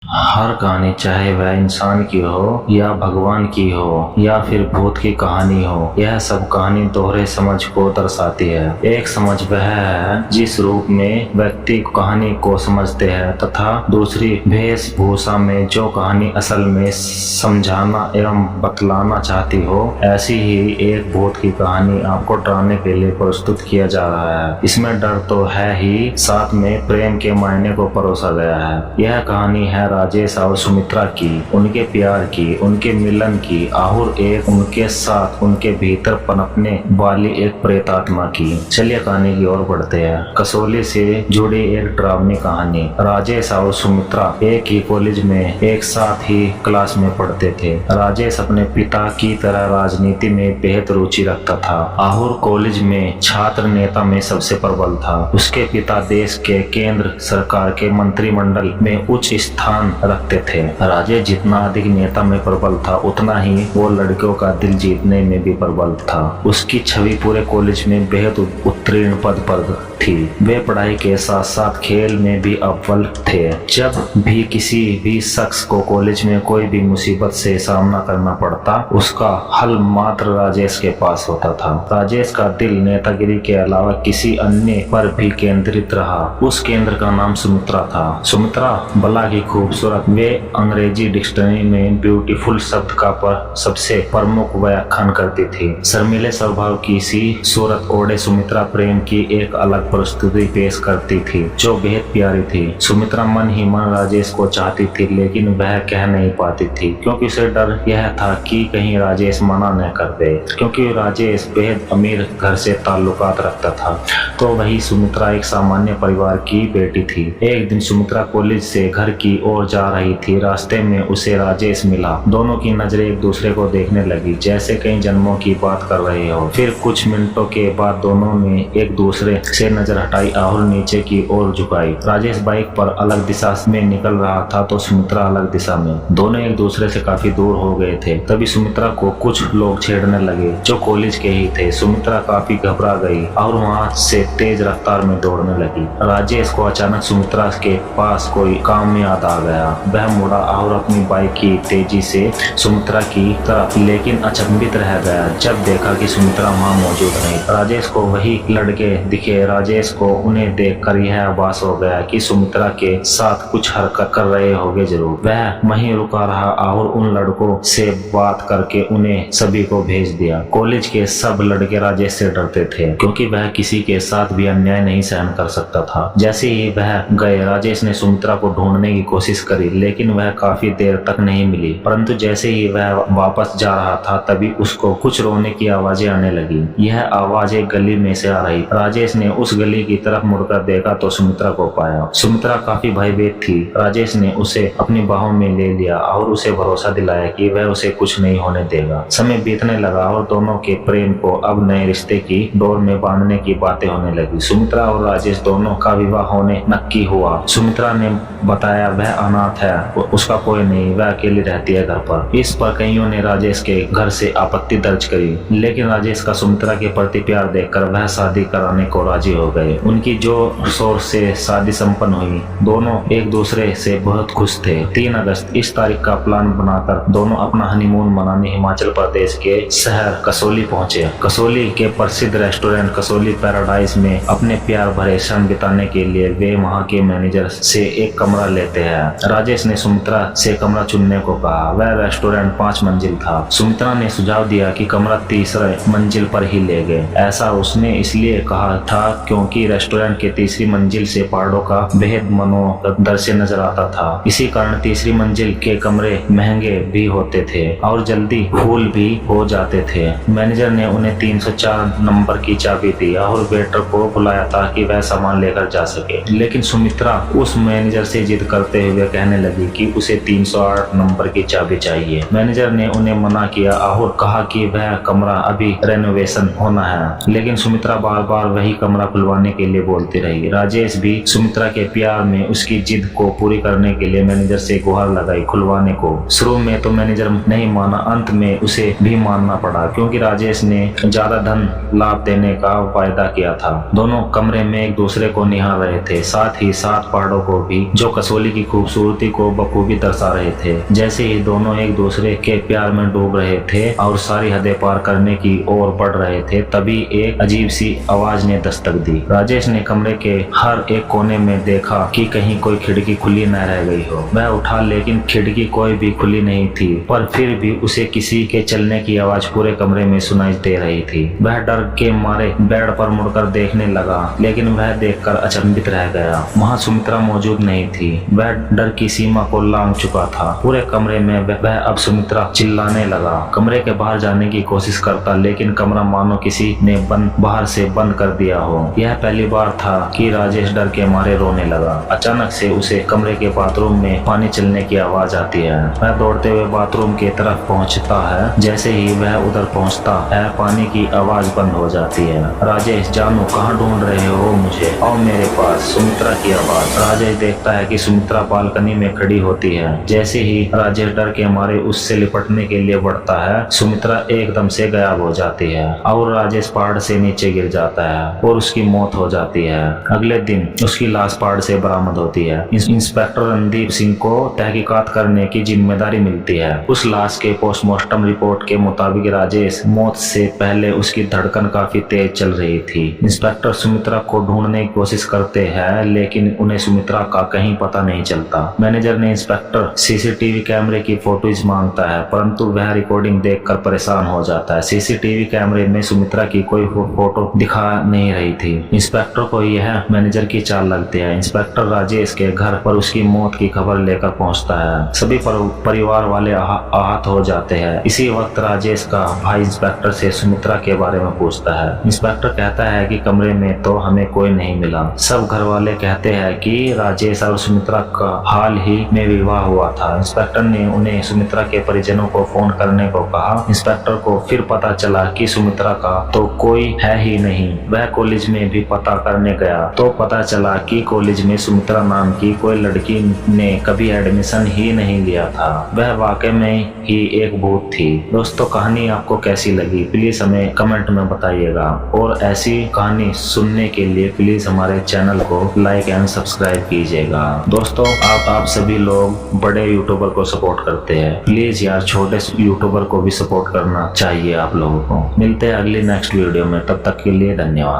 हर कहानी, चाहे वह इंसान की हो या भगवान की हो या फिर भूत की कहानी हो, यह सब कहानी दोहरे समझ को दर्शाती है। एक समझ वह है जिस रूप में व्यक्ति कहानी को समझते हैं तथा दूसरी वेशभूषा में जो कहानी असल में समझाना एवं बतलाना चाहती हो। ऐसी ही एक भूत की कहानी आपको डराने के लिए प्रस्तुत किया जा रहा है। इसमें डर तो है ही, साथ में प्रेम के मायने को परोसा गया है। यह कहानी है राजेश और सुमित्रा की, उनके प्यार की, उनके मिलन की और एक उनके साथ उनके भीतर पनपने वाली एक प्रेत आत्मा की। चलिए कहानी की ओर बढ़ते हैं। कसौली से जुड़ी एक डरावनी कहानी। राजेश और सुमित्रा एक ही कॉलेज में एक साथ ही क्लास में पढ़ते थे। राजेश अपने पिता की तरह राजनीति में बेहद रुचि रखता था और कॉलेज में छात्र नेता में सबसे प्रबल था। उसके पिता देश के केंद्र सरकार के मंत्रिमंडल में उच्च स्थान रखते थे। राजेश जितना अधिक नेता में प्रबल था उतना ही वो लड़कियों का दिल जीतने में भी प्रबल था। उसकी छवि पूरे कॉलेज में बेहद उत्तीर्ण पद पर थी। वे पढ़ाई के साथ साथ खेल में भी अव्वल थे। जब भी किसी भी शख्स को कॉलेज में कोई भी मुसीबत से सामना करना पड़ता, उसका हल मात्र राजेश के पास होता था। राजेश का दिल नेतागिरी के अलावा किसी अन्य पर भी केंद्रित रहा। उस केंद्र का नाम सुमित्रा था। सुमित्रा भला की खूबसूरत। वे अंग्रेजी डिक्शनरी में ब्यूटीफुल शब्द का सबसे प्रमुख व्याख्यान करती थी। शर्मीले स्वभाव की सी सूरत ओढ़े सुमित्रा प्रेम की एक अलग प्रस्तुति पेश करती थी जो बेहद प्यारी थी। सुमित्रा मन ही मन राजेश को चाहती थी, लेकिन वह कह नहीं पाती थी क्योंकि उसे डर यह था कि कहीं राजेश मना न कर दे, क्योंकि राजेश बेहद अमीर घर से ताल्लुकात रखता था तो वही सुमित्रा एक सामान्य परिवार की बेटी थी। एक दिन सुमित्रा कॉलेज से घर की ओर जा रही थी। रास्ते में उसे राजेश मिला। दोनों की नजरें एक दूसरे को देखने लगी जैसे कई जन्मों की बात कर रहे हो। फिर कुछ मिनटों के बाद दोनों ने एक दूसरे से नजर हटाई और नीचे की ओर झुकाई। राजेश बाइक पर अलग दिशा में निकल रहा था तो सुमित्रा अलग दिशा में। दोनों एक दूसरे से काफी दूर हो गए थे। तभी सुमित्रा को कुछ लोग छेड़ने लगे जो कॉलेज के ही थे। सुमित्रा काफी घबरा गई और वहां से तेज रफ्तार में दौड़ने लगी। राजेश को अचानक सुमित्रा के पास कोई काम याद आ गया। वह मुड़ा और अपनी बाइक की तेजी से सुमित्रा की तरफ, लेकिन अचंभित रह गया जब देखा कि सुमित्रा वहां मौजूद नहीं। राजेश को वही लड़के दिखे। राजेश को उन्हें देखकर यह आभास हो गया कि सुमित्रा के साथ कुछ हरकत कर रहे होंगे जरूर। वह वहीं रुका रहा और उन लड़कों से बात करके उन्हें सभी को भेज दिया। कॉलेज के सब लड़के राजेश से डरते थे क्योंकि वह किसी के साथ भी अन्याय नहीं सहन कर सकता था। जैसे ही वह गए, राजेश ने सुमित्रा को ढूंढने की कोशिश करी, लेकिन वह काफी देर तक नहीं मिली। परंतु जैसे ही वह वापस जा रहा था तभी उसको कुछ रोने की आवाजें आने लगी। यह आवाज एक गली में से आ रही। राजेश ने उस गली की तरफ मुड़कर देखा तो सुमित्रा को पाया। सुमित्रा काफी भयभीत थी। राजेश ने उसे अपनी बाहों में ले लिया और उसे भरोसा दिलाया कि वह उसे कुछ नहीं होने देगा। समय बीतने लगा और दोनों के प्रेम को अब नए रिश्ते की डोर में बांधने की बातें होने लगी। सुमित्रा और राजेश दोनों का विवाह होने नक्की हुआ। सुमित्रा ने बताया वह अनाथ है, उसका कोई नहीं, वह अकेली रहती है घर पर। इस पर कईयों ने राजेश के घर से आपत्ति दर्ज करी, लेकिन राजेश का सुमित्रा के प्रति प्यार देखकर वह शादी कराने को राजी हो गए। उनकी जो शोर से शादी संपन्न हुई। दोनों एक दूसरे से बहुत खुश थे। 3 अगस्त इस तारीख का प्लान बनाकर दोनों अपना हनीमून मनाने हिमाचल प्रदेश के शहर कसौली पहुंचे। कसौली के प्रसिद्ध रेस्टोरेंट कसौली पैराडाइज में अपने प्यार भरे क्षण बिताने के लिए वे वहां के मैनेजर से एक कमरा लेते हैं। राजेश ने सुमित्रा से कमरा चुनने को कहा। वह रेस्टोरेंट 5 मंजिल था। सुमित्रा ने सुझाव दिया कि कमरा तीसरे मंजिल पर ही ले गए। ऐसा उसने इसलिए कहा था क्योंकि रेस्टोरेंट के तीसरी मंजिल से पहाड़ों का बेहद मनोहर दृश्य नजर आता था। इसी कारण तीसरी मंजिल के कमरे महंगे भी होते थे और जल्दी फुल भी हो जाते थे। मैनेजर ने उन्हें 304 नंबर की चाबी दी और वेटर को बुलाया ताकि वह सामान लेकर जा सके, लेकिन सुमित्रा उस मैनेजर से जिद करते हुए कहने लगी कि उसे 308 नंबर की चाबी चाहिए। मैनेजर ने उन्हें मना किया और कहा कि वह कमरा अभी रेनोवेशन होना है, लेकिन सुमित्रा बार बार वही कमरा खुलवाने के लिए बोलती रही। राजेश भी सुमित्रा के प्यार में उसकी जिद को पूरी करने के लिए मैनेजर से गुहार लगाई खुलवाने को। शुरू में तो मैनेजर नहीं माना, अंत में उसे भी मानना पड़ा क्योंकि राजेश ने ज्यादा धन लाभ देने का वायदा किया था। दोनों कमरे में एक दूसरे को निहार रहे थे, साथ ही साथ पहाड़ों को भी जो कसौली की खूबसूरती को बखूबी दर्शा रहे थे। जैसे ही दोनों एक दूसरे के प्यार में डूब रहे थे और सारी हदें पार करने की ओर बढ़ रहे थे, तभी एक अजीब सी आवाज ने दस्तक दी। राजेश ने कमरे के हर एक कोने में देखा कि कहीं कोई खिड़की खुली न रह गई हो। वह उठा लेकिन खिड़की कोई भी खुली नहीं थी, पर फिर भी उसे किसी के चलने की आवाज पूरे कमरे में सुनाई दे रही थी। वह डर के मारे बेड पर मुड़कर देखने लगा, लेकिन वह देखकर अचंभित रह गया। वहाँ सुमित्रा मौजूद नहीं थी। वह डर की सीमा को लांघ चुका था। पूरे कमरे में वह अब सुमित्रा चिल्लाने लगा। कमरे के बाहर जाने की कोशिश करता, लेकिन कमरा मानो किसी ने बाहर से बंद कर दिया हो। यह पहली बार था कि राजेश डर के मारे रोने लगा। अचानक से उसे कमरे के बाथरूम में पानी चलने की आवाज आती है। वह दौड़ते हुए बाथरूम की तरफ पहुंचता है। जैसे ही वह उधर पहुंचता है, पानी की आवाज बंद हो जाती है। राजेश, जानू कहाँ ढूंढ रहे हो मुझे? आओ मेरे पास, सुमित्रा की आवाज। राजेश देखता है कि सुमित्रा बालकनी में खड़ी होती है। जैसे ही राजेश डर के मारे उससे लिपटने के लिए बढ़ता है, सुमित्रा एकदम से गायब हो जाती है और राजेश पहाड़ से नीचे गिर जाता है और उसकी मौत हो जाती है। अगले दिन उसकी लाश पहाड़ से बरामद होती है। इंस्पेक्टर रणदीप सिंह को तहकीकात करने की जिम्मेदारी मिलती है। उस लाश के पोस्टमार्टम रिपोर्ट के मुताबिक राजेश मौत से पहले उसकी धड़कन काफी तेज चल रही थी। इंस्पेक्टर सुमित्रा को ढूंढने की कोशिश करते हैं, लेकिन उन्हें सुमित्रा का कहीं पता नहीं चलता। मैनेजर ने इंस्पेक्टर सीसीटीवी कैमरे की फोटोज मांगता है, परंतु वह रिकॉर्डिंग देखकर परेशान हो जाता है। सीसीटीवी कैमरे में सुमित्रा की कोई फोटो दिखा नहीं रही थी। इंस्पेक्टर को यह मैनेजर की चाल लगती है। इंस्पेक्टर राजेश के घर पर उसकी मौत की खबर लेकर पहुंचता है। सभी परिवार वाले आहत हो जाते हैं। इसी वक्त राजेश का भाई इंस्पेक्टर से सुमित्रा के बारे में पूछता है। इंस्पेक्टर कहता है कि कमरे में तो हमें कोई नहीं मिला। सब घर वाले कहते हैं कि राजेश और सुमित्रा का हाल ही में विवाह हुआ था। इंस्पेक्टर ने उन्हें सुमित्रा के परिजनों को फोन करने को कहा। इंस्पेक्टर को फिर पता चला कि सुमित्रा का तो कोई है ही नहीं। वह कॉलेज में भी पता करने गया तो पता चला कि कॉलेज में सुमित्रा नाम की कोई लड़की ने कभी एडमिशन ही नहीं लिया था। वह वाकई में ही एक भूत थी। दोस्तों, कहानी आपको कैसी लगी प्लीज हमें कमेंट में बताइएगा, और ऐसी कहानी सुनने के लिए प्लीज हमारे चैनल को लाइक एंड सब्सक्राइब कीजिएगा। दोस्तों, आप सभी लोग बड़े यूट्यूबर को सपोर्ट करते हैं, प्लीज यार छोटे यूट्यूबर को भी सपोर्ट करना चाहिए आप लोगों को। मिलते हैं अगली नेक्स्ट वीडियो में, तब तक के लिए धन्यवाद।